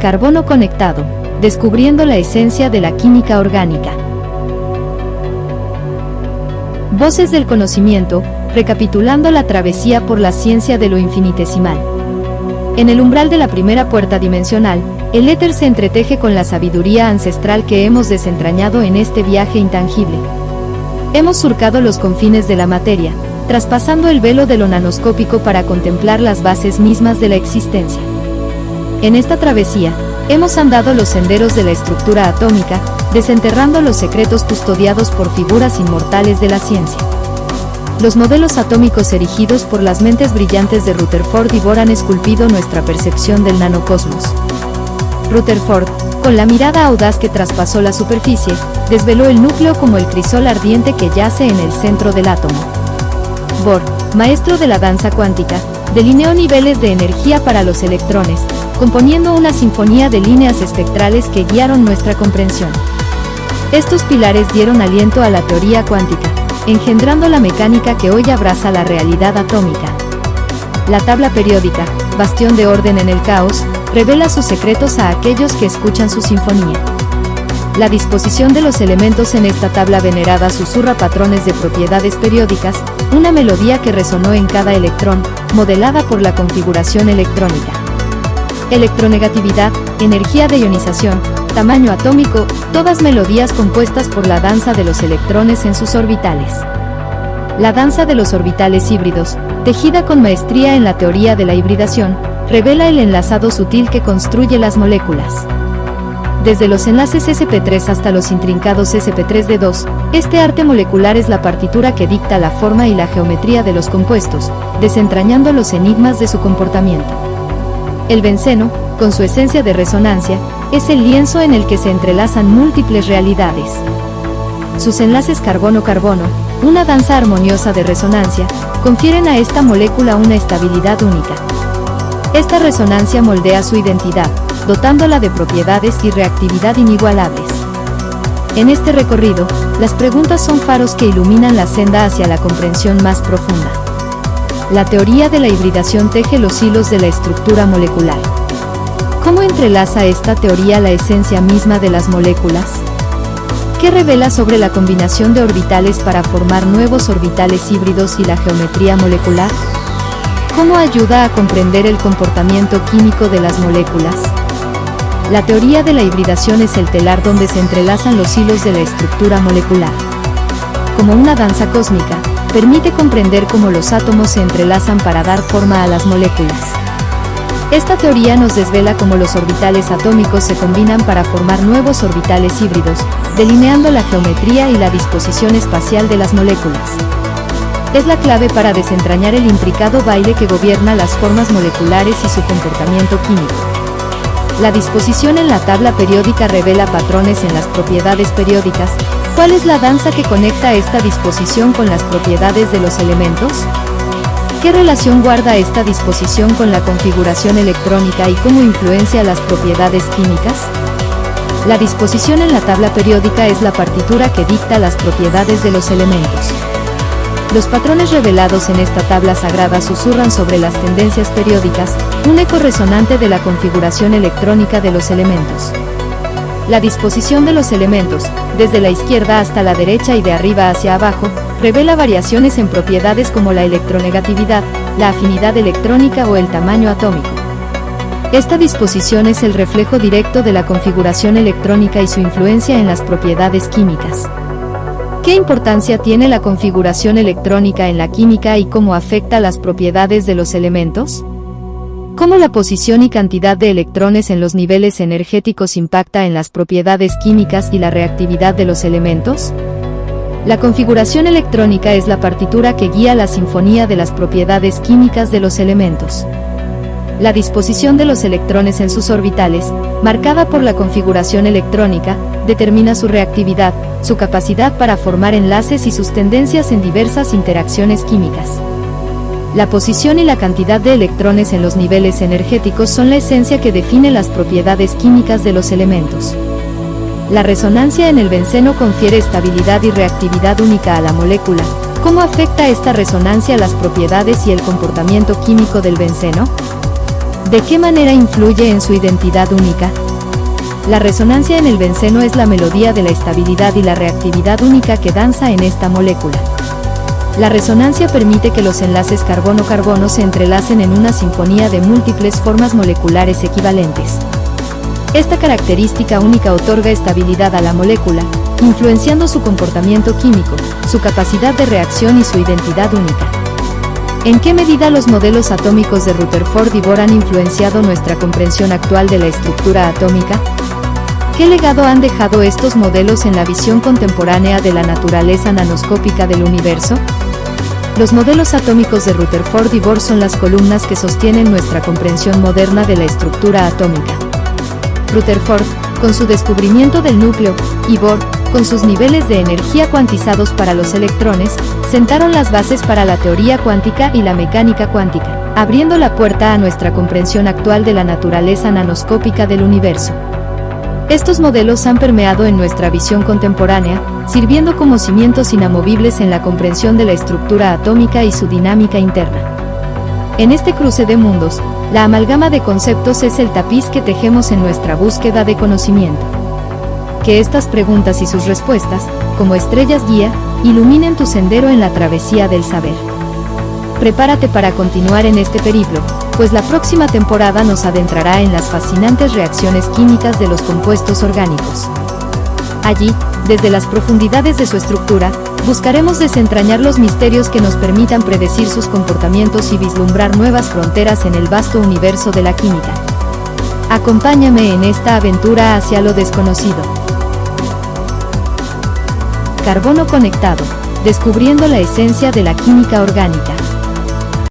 Carbono conectado, descubriendo la esencia de la química orgánica. Voces del conocimiento, recapitulando la travesía por la ciencia de lo infinitesimal. En el umbral de la primera puerta dimensional, el éter se entreteje con la sabiduría ancestral que hemos desentrañado en este viaje intangible. Hemos surcado los confines de la materia, traspasando el velo de lo nanoscópico para contemplar las bases mismas de la existencia. En esta travesía, hemos andado los senderos de la estructura atómica, desenterrando los secretos custodiados por figuras inmortales de la ciencia. Los modelos atómicos erigidos por las mentes brillantes de Rutherford y Bohr han esculpido nuestra percepción del nanocosmos. Rutherford, con la mirada audaz que traspasó la superficie, desveló el núcleo como el crisol ardiente que yace en el centro del átomo. Bohr, maestro de la danza cuántica, delineó niveles de energía para los electrones, componiendo una sinfonía de líneas espectrales que guiaron nuestra comprensión. Estos pilares dieron aliento a la teoría cuántica, engendrando la mecánica que hoy abraza la realidad atómica. La tabla periódica, bastión de orden en el caos, revela sus secretos a aquellos que escuchan su sinfonía. La disposición de los elementos en esta tabla venerada susurra patrones de propiedades periódicas, una melodía que resonó en cada electrón, modelada por la configuración electrónica. Electronegatividad, energía de ionización, tamaño atómico, todas melodías compuestas por la danza de los electrones en sus orbitales. La danza de los orbitales híbridos, tejida con maestría en la teoría de la hibridación, revela el enlazado sutil que construye las moléculas. Desde los enlaces sp3 hasta los intrincados sp3d2, este arte molecular es la partitura que dicta la forma y la geometría de los compuestos, desentrañando los enigmas de su comportamiento. El benceno, con su esencia de resonancia, es el lienzo en el que se entrelazan múltiples realidades. Sus enlaces carbono-carbono, una danza armoniosa de resonancia, confieren a esta molécula una estabilidad única. Esta resonancia moldea su identidad, dotándola de propiedades y reactividad inigualables. En este recorrido, las preguntas son faros que iluminan la senda hacia la comprensión más profunda. La teoría de la hibridación teje los hilos de la estructura molecular. ¿Cómo entrelaza esta teoría la esencia misma de las moléculas? ¿Qué revela sobre la combinación de orbitales para formar nuevos orbitales híbridos y la geometría molecular? ¿Cómo ayuda a comprender el comportamiento químico de las moléculas? La teoría de la hibridación es el telar donde se entrelazan los hilos de la estructura molecular. Como una danza cósmica, permite comprender cómo los átomos se entrelazan para dar forma a las moléculas. Esta teoría nos desvela cómo los orbitales atómicos se combinan para formar nuevos orbitales híbridos, delineando la geometría y la disposición espacial de las moléculas. Es la clave para desentrañar el intricado baile que gobierna las formas moleculares y su comportamiento químico. La disposición en la tabla periódica revela patrones en las propiedades periódicas. ¿Cuál es la danza que conecta esta disposición con las propiedades de los elementos? ¿Qué relación guarda esta disposición con la configuración electrónica y cómo influencia las propiedades químicas? La disposición en la tabla periódica es la partitura que dicta las propiedades de los elementos. Los patrones revelados en esta tabla sagrada susurran sobre las tendencias periódicas, un eco resonante de la configuración electrónica de los elementos. La disposición de los elementos, desde la izquierda hasta la derecha y de arriba hacia abajo, revela variaciones en propiedades como la electronegatividad, la afinidad electrónica o el tamaño atómico. Esta disposición es el reflejo directo de la configuración electrónica y su influencia en las propiedades químicas. ¿Qué importancia tiene la configuración electrónica en la química y cómo afecta las propiedades de los elementos? ¿Cómo la posición y cantidad de electrones en los niveles energéticos impacta en las propiedades químicas y la reactividad de los elementos? La configuración electrónica es la partitura que guía la sinfonía de las propiedades químicas de los elementos. La disposición de los electrones en sus orbitales, marcada por la configuración electrónica, determina su reactividad, su capacidad para formar enlaces y sus tendencias en diversas interacciones químicas. La posición y la cantidad de electrones en los niveles energéticos son la esencia que define las propiedades químicas de los elementos. La resonancia en el benceno confiere estabilidad y reactividad única a la molécula. ¿Cómo afecta esta resonancia las propiedades y el comportamiento químico del benceno? ¿De qué manera influye en su identidad única? La resonancia en el benceno es la melodía de la estabilidad y la reactividad única que danza en esta molécula. La resonancia permite que los enlaces carbono-carbono se entrelacen en una sinfonía de múltiples formas moleculares equivalentes. Esta característica única otorga estabilidad a la molécula, influenciando su comportamiento químico, su capacidad de reacción y su identidad única. ¿En qué medida los modelos atómicos de Rutherford y Bohr han influenciado nuestra comprensión actual de la estructura atómica? ¿Qué legado han dejado estos modelos en la visión contemporánea de la naturaleza nanoscópica del universo? Los modelos atómicos de Rutherford y Bohr son las columnas que sostienen nuestra comprensión moderna de la estructura atómica. Rutherford, con su descubrimiento del núcleo, y Bohr, con sus niveles de energía cuantizados para los electrones, sentaron las bases para la teoría cuántica y la mecánica cuántica, abriendo la puerta a nuestra comprensión actual de la naturaleza nanoscópica del universo. Estos modelos han permeado en nuestra visión contemporánea, sirviendo como cimientos inamovibles en la comprensión de la estructura atómica y su dinámica interna. En este cruce de mundos, la amalgama de conceptos es el tapiz que tejemos en nuestra búsqueda de conocimiento. Que estas preguntas y sus respuestas, como estrellas guía, iluminen tu sendero en la travesía del saber. Prepárate para continuar en este periplo, pues la próxima temporada nos adentrará en las fascinantes reacciones químicas de los compuestos orgánicos. Allí, desde las profundidades de su estructura, buscaremos desentrañar los misterios que nos permitan predecir sus comportamientos y vislumbrar nuevas fronteras en el vasto universo de la química. Acompáñame en esta aventura hacia lo desconocido. Carbono conectado, descubriendo la esencia de la química orgánica.